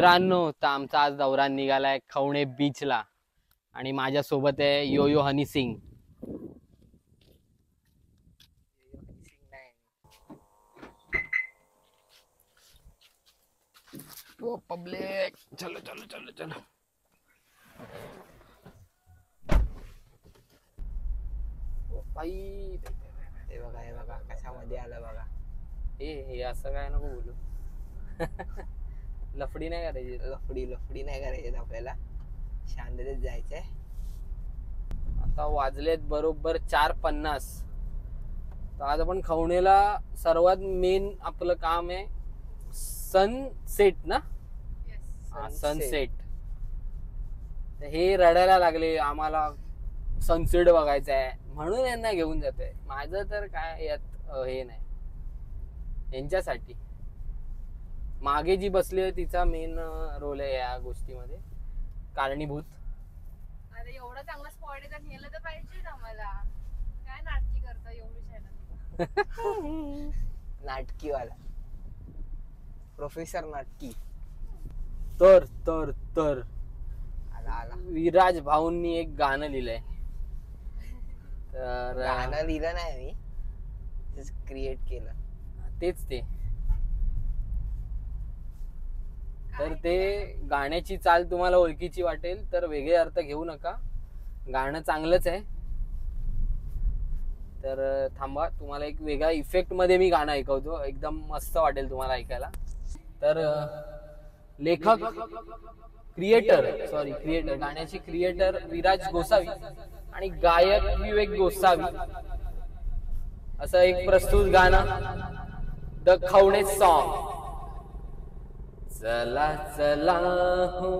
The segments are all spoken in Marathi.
मित्रांनो, तर आमचा आज दौरा निघालाय खवणे बीचला आणि माझ्या सोबत आहे योयो हनी सिंग. ओ पब्लिक, चलो चलो चलो चलो. बाई हे बघा कशामध्ये आलं बघा. हे असं काय नको बोलू. लफडी नाही करायची. लफडी नाही करायची आपल्याला, शांततेत जायचंय. आता वाजलेत बरोबर 4:50. तर आज आपण खवणेला सर्वात मेन आपलं काम आहे सनसेट ना. सनसेट. हे रडायला लागले आम्हाला सनसेट बघायचा आहे म्हणून यांना घेऊन जाते. माझं तर काय यात हे नाही. यांच्यासाठी मागे जी बसली आहे तिचा मेन रोल आहे या गोष्टीमध्ये, कारणीभूत. अरे एवढा चांगला स्पॉट आहे तर नेलं तर पाहिजे ना मला. काय नाटकी करता एवढी शाळा. नाटकीवाला प्रोफेसर नाटकी. तर तर तर आला विराज भाऊंनी एक गाणं लिहिलंय. तर गाणं लिहिलं नाही मी, क्रिएट केलं. तेच ते. तर ते गाण्याची चाल तुम्हाला ओळखीची वाटेल तर वेगळे अर्थ घेऊ नका. गाणं चांगलंच आहे. तर थांबा, तुम्हाला एक वेगळ्या इफेक्ट मध्ये मी गाणं ऐकवतो, एकदम मस्त वाटेल तुम्हाला ऐकायला. तर लेखक क्रिएटर गाण्याचे क्रिएटर विराज गोसावी आणि गायक विवेक गोसावी. असं एक प्रस्तुत गाणं, द खवणे सॉन्ग. चला चला हो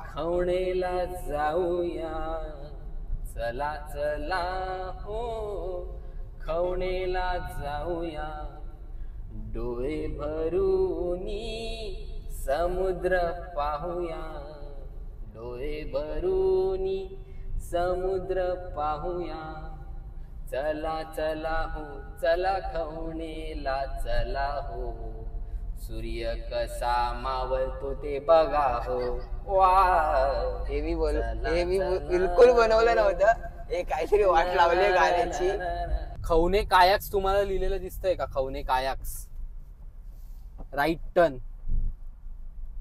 खवणेला जाऊया, चला चला हो खवणेला जाऊया. डोळे भरूनी समुद्र पाहूया, डोळे भरूनी समुद्र पाहूया. चला चला हो चला खवणेला चला हो, सूर्य कसा मावळतो ते बघा हो. वा, हे मी बिलकुल बनवलं नव्हतं. हे काहीतरी वाट लावली गाण्याची. खवणे कायाक्स तुम्हाला लिहिलेलं दिसतंय का? Khavane कायाक्स, right turn.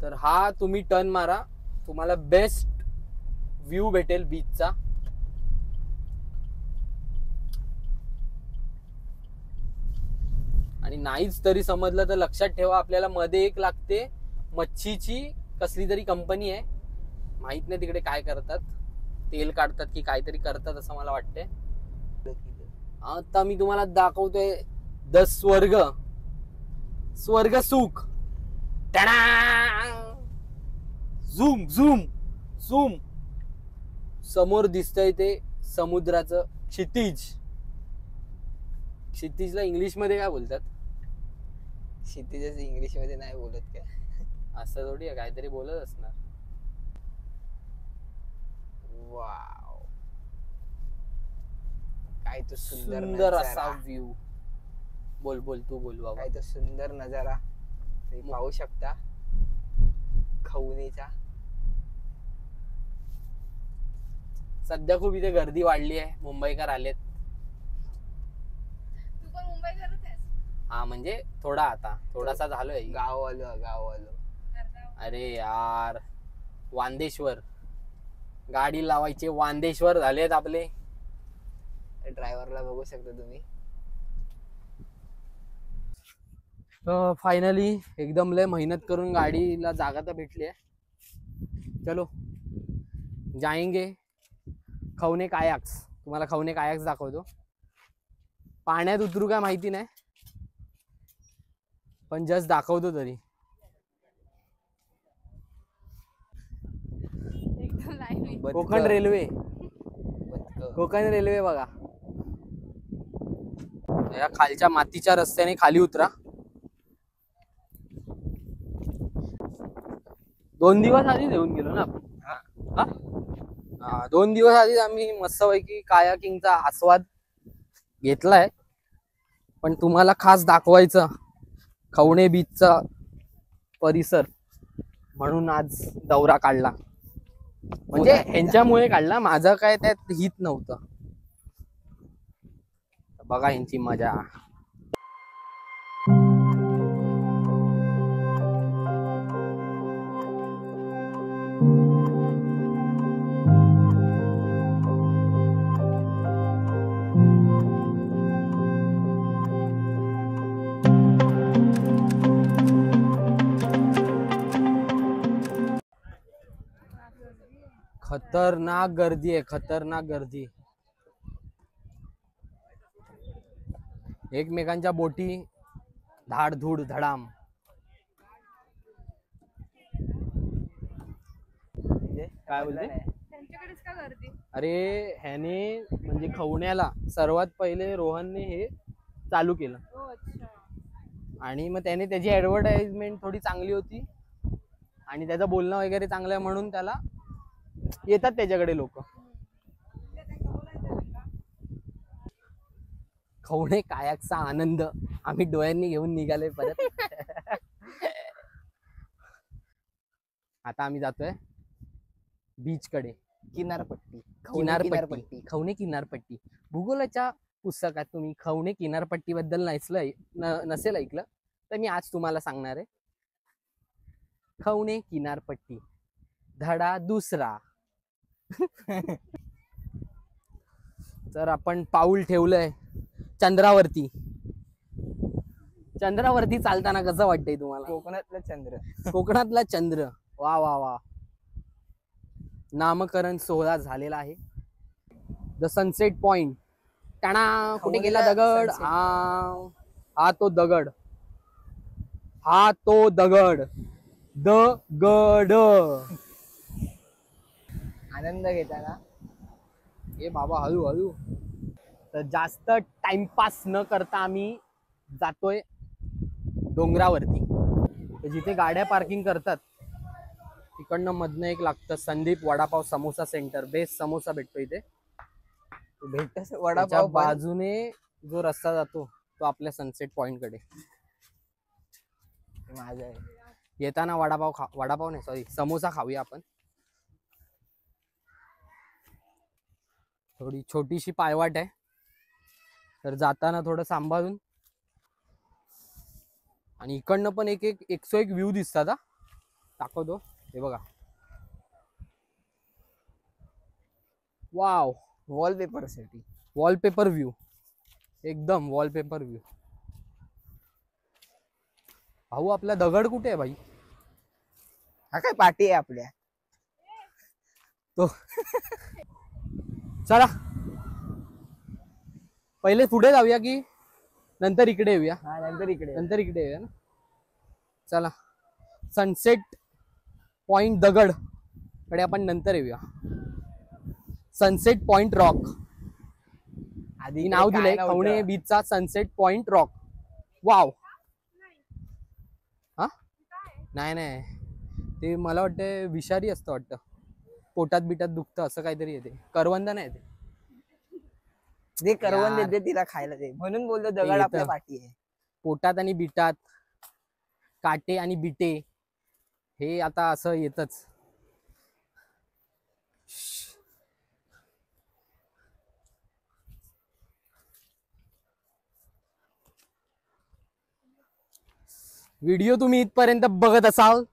तर हा तुम्ही टर्न मारा, तुम्हाला बेस्ट व्ह्यू भेटेल बीचचा. आणि नाहीच तरी समजलं तर लक्षात ठेवा, आपल्याला मध्ये एक लागते मच्छीची कसली तरी कंपनी आहे. माहित नाही तिकडे काय करतात, तेल काढतात की काहीतरी करतात असं मला वाटतंय. आता मी तुम्हाला दाखवतोय द स्वर्ग सुख. Zoom zoom zoom. समोर दिसतंय ते समुद्राचं क्षितिज. क्षितिजला इंग्लिश मध्ये काय बोलतात? क्षितिजच इंग्लिश मध्ये नाही बोलत काय? असं थोडी आहे, काहीतरी बोलत असणार. वाव, काय तो सुंदर असा व्ह्यू. बोल तू बोल बाबा. काय तो सुंदर नजारा तुम्ही पाहू शकता खवणेचा. सध्या खूप इथे गर्दी वाढली आहे, मुंबईकर आलेत. तू पण मुंबई करत आहेस? हा म्हणजे थोडासा झालोय. गाव आलो. अरे यार, वांदेश्वर गाडी लावायचे वांदेश्वर झालेत आपले. ड्रायव्हरला बघू शकता तुम्ही. फायनली एकदम लय मेहनत करून गाडीला जागा तर भेटली आहे. चलो जाएंगे खवणे कायाक्स. तुम्हाला खवणे कायाक्स दाखवतो. पाण्यात उतरू काय माहिती नाही, पण जस्ट दाखवतो तरी. कोकण रेल्वे बघा. या खालच्या मातीच्या रस्त्याने खाली उतरा. 2 दिवस आधीच येऊन गेलो ना आपण. 2 दिवस आधीच आम्ही मस्तपैकी कायाकिंगचा आस्वाद घेतलाय. पण तुम्हाला खास दाखवायचं खवणे बीचचा परिसर म्हणून आज दौरा काढला. म्हणजे ह्यांच्यामुळे काढला, माझं काय त्यात हित नव्हतं. बघा ह्यांची मजा. खतरनाक गर्दी आहे, खतरनाक गर्दी. एकमेकांच्या बोटी धाडधूड धडाम. काय बोलते? त्यांच्याकडेच का गर्दी? अरे ह्याने म्हणजे खवण्याला सर्वात पहिले रोहनने हे चालू केलं. हो अच्छा. आणि मग त्याने त्याची ऍडव्हर्टाइजमेंट थोडी चांगली होती आणि त्याचं बोलणं वगैरे चांगलं आहे म्हणून त्याला येतात त्याच्याकडे लोक. खवणे कायाकचा आनंद आम्ही डोळ्यांनी घेऊन निघाले परत. आता आम्ही जातोय बीच कडे. किनारपट्टी. किनारपट्टी, खवणे किनारपट्टी. भूगोलाच्या पुस्तकात तुम्ही खवणे किनारपट्टी बद्दल नसेल ऐकलं तर मी आज तुम्हाला सांगणार आहे. खवणे किनारपट्टी धडा दुसरा. तर आपण पाऊल ठेवलंय चंद्रावरती. चंद्रावरती चालताना कसं वाटतंय तुम्हाला? कोकणातलं चंद्र. कोकणातला चंद्र. वा वा वा. नामकरण सोहळा झालेला आहे. The sunset point. टाणा. कुठे गेला दगड? हा तो दगड. हा तो दगड. दगड. आनंद घेताना. ए बाबा हळू हळू. तर जास्त टाइमपास न करता आम्ही जातोय डोंगरावरती. जिथे गाड्या पार्किंग करतात तिकडनं मधनं एक लागतं संदीप वडापाव समोसा सेंटर. बेस्ट समोसा भेटतो इथे. भेटत वडापाव वडापाव बाजूने जो रस्ता जातो तो आपल्या सनसेट पॉइंट कडे. माझा आहे. येताना वडापाव नाही सॉरी समोसा खाऊया आपण. थोडी छोटीशी पायवाट आहे तर जाताना थोडं सांभाळून. आणि इकडनं पण एक 101 व्ह्यू दिसतात. हा दाखवतो हे बघा. वाव. वॉलपेपर साठी. Wallpaper view. एकदम वॉलपेपर व्ह्यू. भाऊ आपला दगड कुठे आहे भाई? हा काय पार्टी आहे आपल्या. तो चला पहिले पुढे जाऊया की नंतर इकडे येऊया? हा नंतर इकडे येऊया ना. चला सनसेट पॉइंट दगड कडे आपण नंतर येऊया. सनसेट पॉइंट रॉक आधी नाव दिलंय खवणे बीचचा. Sunset point rock. वाव. हा नाही ते मला वाटतं विषारी असतं वाटतं. पोटात बिटात दुखतं असं काहीतरी येते. करवंद नाही येते. जे करवंद देते तिला खायला दे म्हणून बोलतो दगड आपल्या पाठी आहे. पोटात आणि बिटात काटे आणि बिटे हे आता असं येतच. व्हिडिओ तुम्ही इथपर्यंत बघत असाल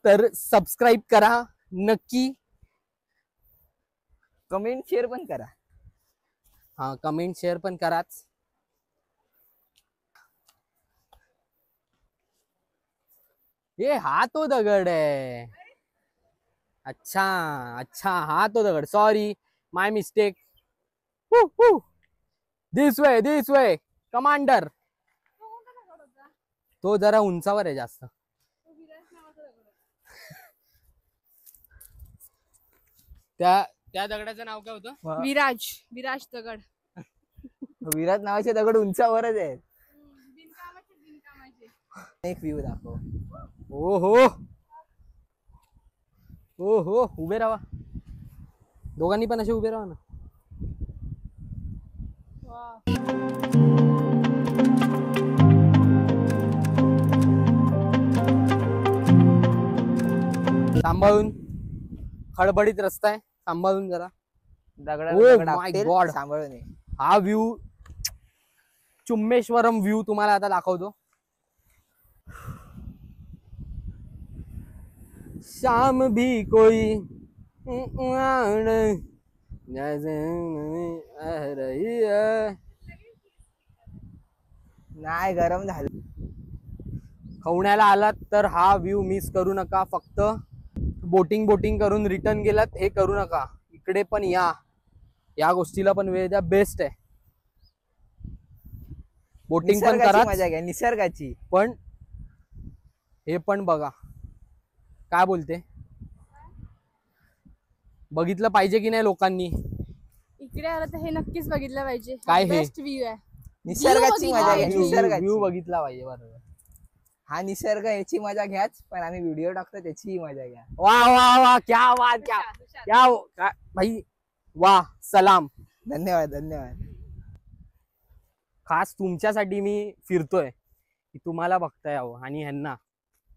तर सबस्क्राईब करा नक्की. कमेंट शेअर पण करा. हा कमेंट शेअर पण कराच. ये हा तो दगड आहे. अच्छा अच्छा हा तो दगड. Sorry my mistake. This way commander. तो जरा उंचावर आहे जास्त. त्या दगडाचं नाव काय होतं? विराज दगड. विराट नावाचे दगड उंचावरच आहेत. एक व्ह्यू दाखव. हो उभे राहा. दोघांनी पण असे उभे राहा ना. सांभाळून, खडबडीत रस्ता आहे, सांभाळून जरा. दगडा Oh दगड my आपटेल, God. सांभाळून ये. हा व्ह्यू, चुम्मेश्वरम व्ह्यू तुम्हाला आता दाखवतो. शाम भी कोई नाही गरम झालं. खवण्याला आलात तर हा व्ह्यू मिस करू नका. फक्त बोटिंग करून रिटर्न गेलात हे करू नका. इकडे पण या गोष्टीला पण वेळ द्या. बेस्ट आहे. बोटिंग पण निसर्गाची करा, मजा घ्या, निसर्गाची. पण हे पण बघा. काय बोलते, बघितलं पाहिजे की नाही लोकांनी? इकडे आलं तर हे नक्कीच बघितलं पाहिजे. काय हे? बेस्ट व्ह्यू आहे. निसर्गाची मजा घ्या, निसर्गाची. व्ह्यू बघितला पाहिजे. बरोबर. हा निसर्ग याची मजा घ्याच, पण आम्ही व्हिडिओ टाकतो त्याचीही मजा घ्या. वा वा वा, क्या बात, क्या भाई, वाह, सलाम. धन्यवाद धन्यवाद. खास तुमच्यासाठी मी फिरतोय की तुम्हाला बघता यावं, आणि ह्यांना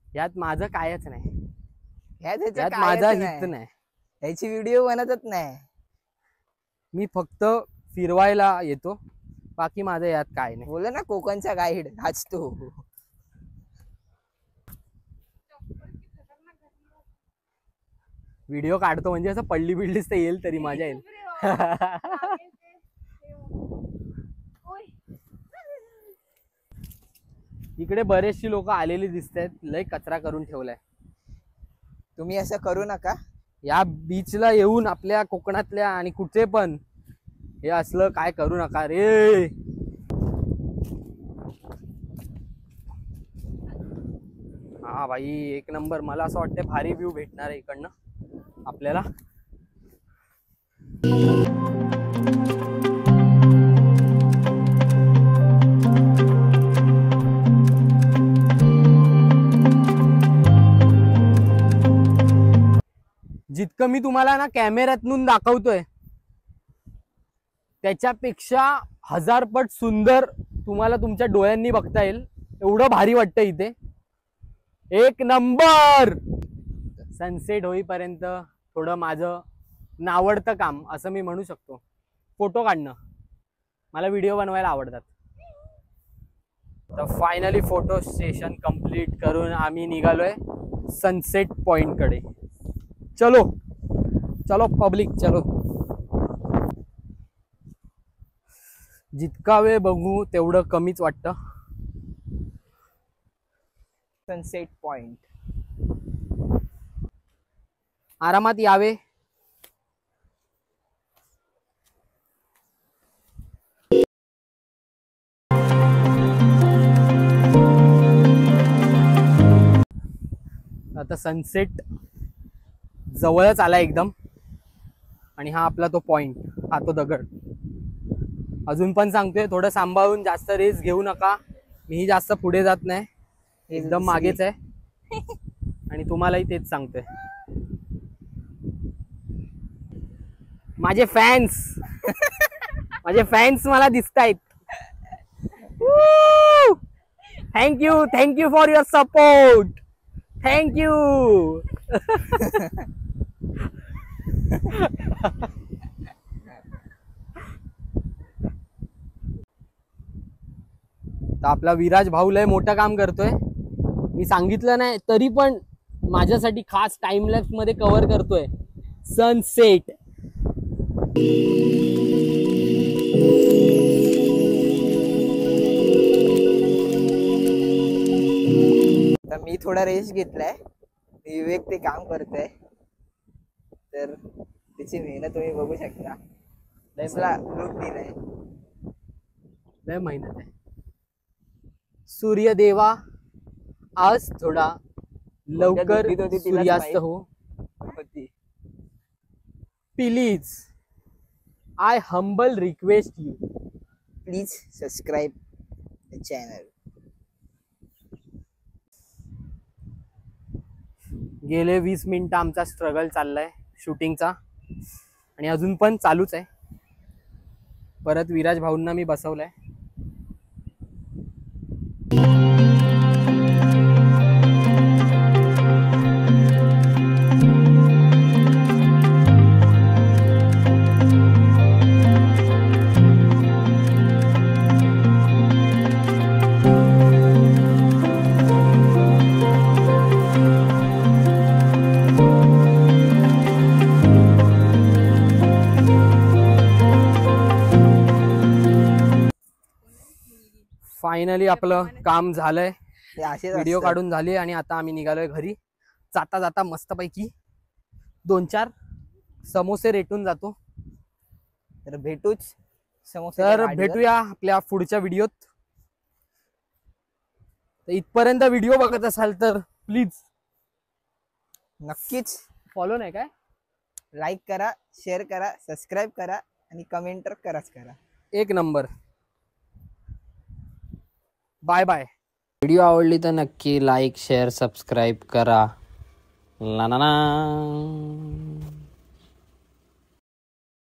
यात माझं कायच नाही, यात माझा हित नाही. याची व्हिडिओ बनतच नाही. मी फक्त फिरवायला येतो, बाकी माझं यात काय नाही. बोल ना, कोकणचा गाईड हाच तो. व्हिडिओ काढतो म्हणजे असं पडली बिडलीच तर येईल, तरी मजा येईल. इकडे बरेचशी लोक आलेली दिसत आहेत. लय कचरा करून ठेवलाय. तुम्ही असं करू नका. या बीचला येऊन आपल्या कोकणातल्या आणि कुठे पण हे असलं काय करू नका रे. हा भाई, एक नंबर. मला असं वाटतं भारी व्ह्यू भेटणार आहे इकडनं आपल्याला. जितकं मी तुम्हाला ना कॅमेऱ्यातून दाखवतोय त्याच्यापेक्षा 1000 पट सुंदर तुम्हाला तुमच्या डोळ्यांनी बघता येईल. एवढं भारी वाटतं इथे. एक नंबर. सनसेट होईपर्यंत थोडं माझं नावडतं काम असं मी म्हणू शकतो, फोटो काढणं. मला व्हिडिओ बनवायला आवडतात. तर फायनली फोटो सेशन कंप्लीट करून आम्ही निघालोय सनसेट पॉइंट कडे. चलो चलो पब्लिक, चलो. जितका वेळ बघू तेवढं कमीच वाटतं. सनसेट पॉइंट आरामात यावे. आता सनसेट जवळच आला एकदम, आणि हा आपला तो पॉइंट, हा तो दगड. अजून पण सांगतोय थोडं सांभाळून, जास्त रेस घेऊ नका. मीही जास्त पुढे जात नाही, एकदम मागेच आहे. आणि तुम्हालाही तेच सांगतोय. माझे फॅन्स मला दिसतायत. Thank you for your support. Thank you. तर आपला विराज भाऊ लय मोठं काम करतोय. मी सांगितलं नाही तरी पण माझ्यासाठी खास टाइम लॅप्स मध्ये कव्हर करतोय सनसेट. तर मी थोडा रेस्ट घेतलाय. विवेक ते काम करतोय, तर त्याची मेहनत तुम्ही बघू शकता. त्याला लुक दिलाय. लय मेहनत आहे. सूर्यदेवा आज थोडा लवकर सूर्यास्त हो. Please I humble request you, please subscribe the channel. गेले 20 मिनिटं आमचा स्ट्रगल चाललाय शूटिंगचा, आणि अजून पण चालूच आहे. परत विराज भाऊंना मी बसवलंय. फायनली आपलं काम झालंय, ते असेच व्हिडिओ असतात. काढून झाले आणि आता आम्ही निघालोय घरी. जाता जाता मस्तपैकी 2-4 समोसे रेटून जातो. तर भेटूच समोसे तर भेटूया आपल्या पुढच्या व्हिडिओत. तर इथपर्यंत व्हिडिओ बघत असाल तर प्लीज नक्कीच फॉलो नाही काय, लाईक करा, शेअर करा, सबस्क्राईब करा आणि कमेंट तर कराच करा. 1 नंबर. Bye bye. व्हिडिओ आवडली तर नक्की लाईक शेअर सबस्क्राईब करा. ला ना ना.